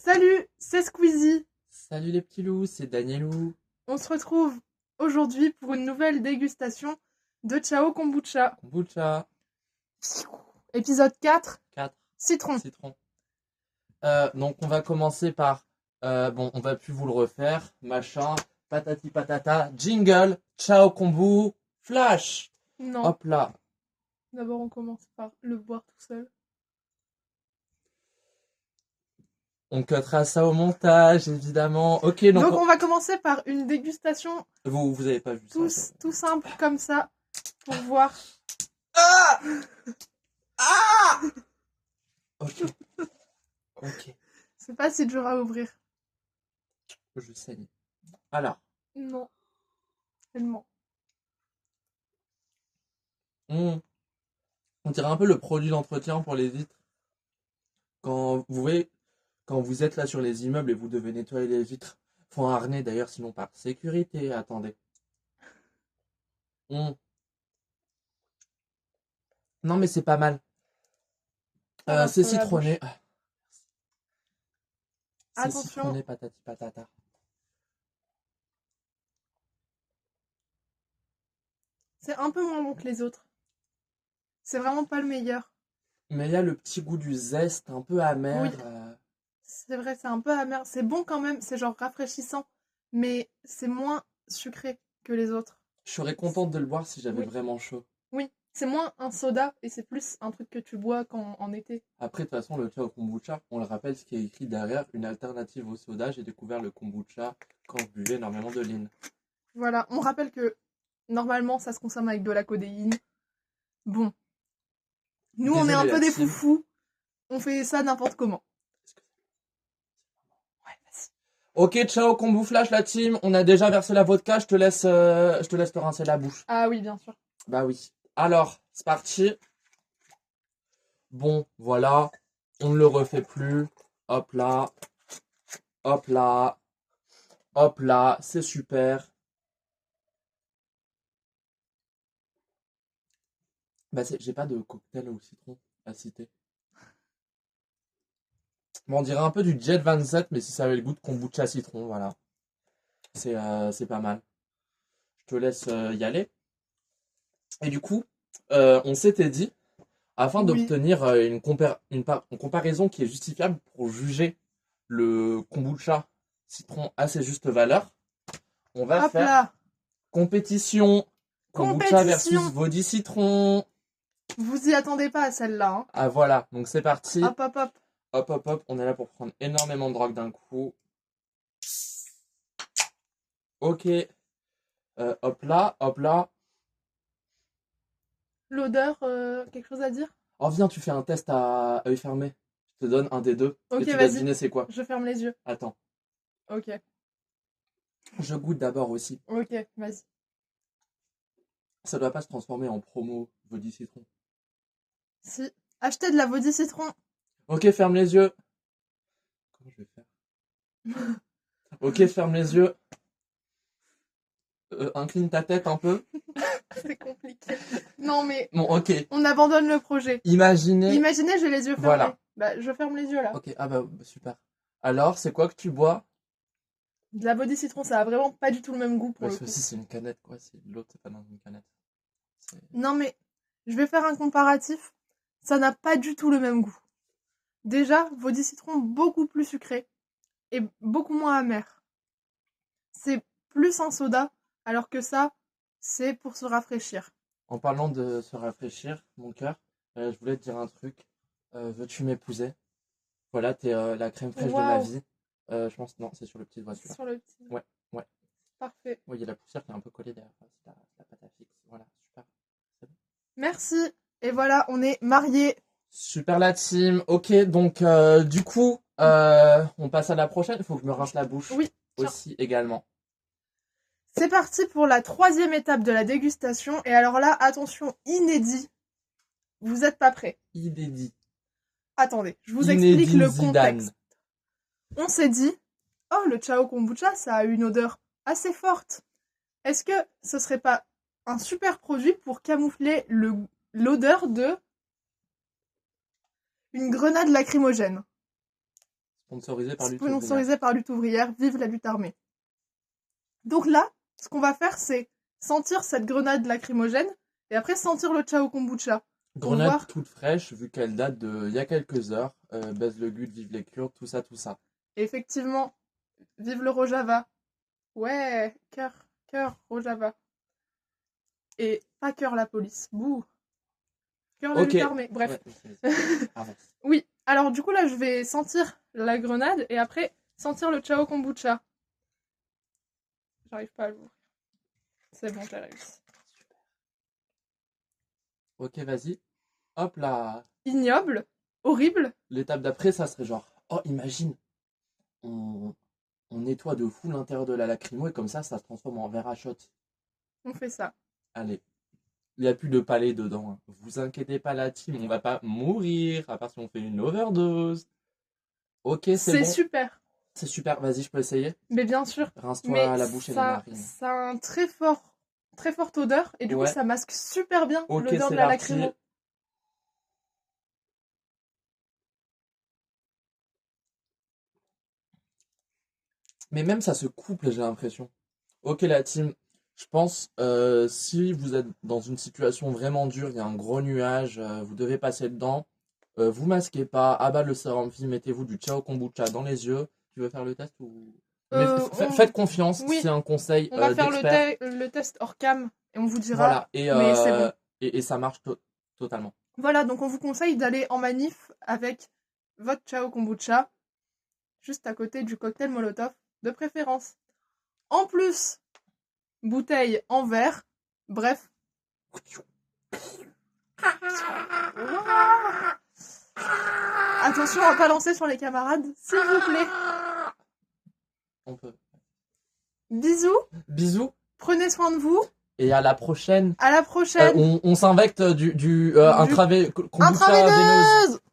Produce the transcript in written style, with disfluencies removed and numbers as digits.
Salut, c'est Squeezie. Salut les petits loups, c'est Danielou. On se retrouve aujourd'hui pour une nouvelle dégustation de Ciao Kombucha. Kombucha. Épisode 4, 4. citron. Citron. Donc on va commencer par... bon, on va plus vous le refaire. Machin. Patati patata. Jingle. Ciao kombu. Flash. Non, Hop là. d'abord on commence par le boire tout seul. On cuttera ça au montage, évidemment. Ok, Donc on va commencer par une dégustation Vous avez pas vu ça. tout simple comme ça pour voir. Ah Ah Ok. Ok. C'est pas si dur à ouvrir. Je saigne. Alors. Non, tellement. On dirait un peu le produit d'entretien pour les vitres. Quand vous voyez, quand vous êtes là sur les immeubles et vous devez nettoyer les vitres, faut un harnais d'ailleurs, sinon par sécurité. Attendez. Hum. Non mais c'est pas mal. Ça va C'est sur la citronné. bouche. C'est Attention. citronné patati patata. C'est un peu moins bon que les autres. C'est vraiment pas le meilleur. Mais il y a le petit goût du zeste, un peu amer. Oui. C'est vrai, c'est un peu amer. C'est bon quand même, c'est genre rafraîchissant. Mais c'est moins sucré que les autres. Je serais contente de le boire si j'avais Oui. vraiment chaud. Oui, c'est moins un soda et c'est plus un truc que tu bois en été. Après, de toute façon, le Ciao Kombucha, on le rappelle, ce qui est écrit derrière, une alternative au soda. J'ai découvert le kombucha quand je buvais énormément de lean. Voilà, on rappelle que normalement ça se consomme avec de la codéine. Bon. Nous on est un Désolé, peu la des team. foufous. On fait ça n'importe comment. Ouais, vas-y. Ok, ciao, kombu flash la team. On a déjà versé la vodka. Je te laisse te rincer la bouche. Ah oui, bien sûr. Bah oui. Alors, c'est parti. Bon, voilà. On ne le refait plus. Hop là. Hop là. Hop là. C'est super. Bah, j'ai pas de cocktail au citron à citer. Bon, on dirait un peu du Jet 27, mais si ça avait le goût de kombucha citron, voilà. C'est pas mal. Je te laisse y aller. Et du coup, on s'était dit, afin Oui. d'obtenir une comparaison qui est justifiable pour juger le kombucha citron à ses justes valeurs, on va Hop faire là. compétition kombucha versus Compétition. Vodi citron. Vous y attendez pas à celle-là. Hein. Ah voilà, donc c'est parti. Hop, hop, hop. Hop, hop, hop, on est là pour prendre énormément de drogue d'un coup. Ok. Hop là, hop là. L'odeur, quelque chose à dire? Oh, viens, tu fais un test à œil fermé. Je te donne un des deux. Ok, et tu dois vas-y. deviner c'est quoi. Je ferme les yeux. Attends. Ok. Je goûte d'abord aussi. Ok, vas-y. Ça doit pas se transformer en promo Vodi citron. Si. Achetez de la Vodi citron. Ok, ferme les yeux. Comment je vais faire? Ok, ferme les yeux. Incline ta tête un peu. C'est compliqué. Non, mais Bon, ok. on abandonne le projet. Imaginez. Imaginez, j'ai les yeux fermés. Voilà. Bah, je ferme les yeux là. Ok, ah bah super. Alors, c'est quoi que tu bois? De la Vodi citron, ça a vraiment pas du tout le même goût pour Parce le que coup. si c'est une canette, quoi. L'autre, c'est pas dans une canette. Non, mais je vais faire un comparatif. Ça n'a pas du tout le même goût. Déjà, Vodi citron beaucoup plus sucré et beaucoup moins amer. C'est plus un soda, alors que ça, c'est pour se rafraîchir. En parlant de se rafraîchir, mon cœur, je voulais te dire un truc. Veux-tu m'épouser? Voilà, t'es la crème fraîche de ma Waouh. vie. Je pense, non, c'est sur le petit doigt celui-là. Sur le petit. Ouais, ouais. Parfait. Oui, il y a la poussière qui est un peu collée derrière. C'est la pâte à fixe. Voilà, super. C'est bon. Merci. Et voilà, on est mariés. Super la team. Ok, donc du coup, on passe à la prochaine. Il faut que je me rince la bouche Oui. Tiens. aussi également. C'est parti pour la 3e étape de la dégustation. Et alors là, attention, inédit. Vous êtes pas prêts. Inédit. Attendez, je vous explique Inédine le Zidane. contexte. On s'est dit, oh, le Ciao Kombucha, ça a une odeur assez forte. Est-ce que ce serait pas un super produit pour camoufler l'odeur de une grenade lacrymogène? Sponsorisé par Lutte Sponsorisé par Lutte Ouvrière. Vive la lutte armée. Donc là, ce qu'on va faire, c'est sentir cette grenade lacrymogène et après sentir le Ciao Kombucha. Grenade voir. toute fraîche, vu qu'elle date d'il y a quelques heures. Baise le gut, vive les Kurdes, tout ça, tout ça. Et effectivement, vive le Rojava. Ouais, cœur, Rojava. Et pas cœur la police. Bouh. Cœur la lutte armée. Bref. Ouais, avance. Oui, alors du coup là, je vais sentir la grenade et après sentir le Ciao Kombucha. J'arrive pas à l'ouvrir. C'est bon, j'ai réussi. Ok, vas-y. Hop là. Ignoble, horrible. L'étape d'après, ça serait genre, oh, imagine, on nettoie de fou l'intérieur de la lacrymo et comme ça se transforme en verre à shot. On fait ça. Allez, il n'y a plus de palais dedans. Hein. Vous inquiétez pas, la team, on va pas mourir, à part si on fait une overdose. Ok, c'est bon. Super. C'est super, vas-y, je peux essayer. Mais bien sûr. Rince-toi la bouche et les narines. Ça a un très forte odeur et du coup ça masque super bien l'odeur de la lacrymo. Mais même ça se couple, j'ai l'impression. Ok, la team, je pense, si vous êtes dans une situation vraiment dure, il y a un gros nuage, vous devez passer dedans, vous masquez pas, abat le sérum film, mettez-vous du Ciao Kombucha dans les yeux. Tu veux faire le test ou... Faites confiance, c'est un conseil on va faire d'expert. le test hors cam et on vous dira. Voilà, mais c'est bon. et ça marche totalement. Voilà, donc on vous conseille d'aller en manif avec votre Ciao Kombucha, juste à côté du cocktail Molotov, de préférence. En plus, bouteille en verre, bref. Attention à pas lancer sur les camarades, s'il vous plaît. On peut. Bisous. Bisous. Prenez soin de vous. Et à la prochaine. À la prochaine. On s'invecte kombucha veineuse.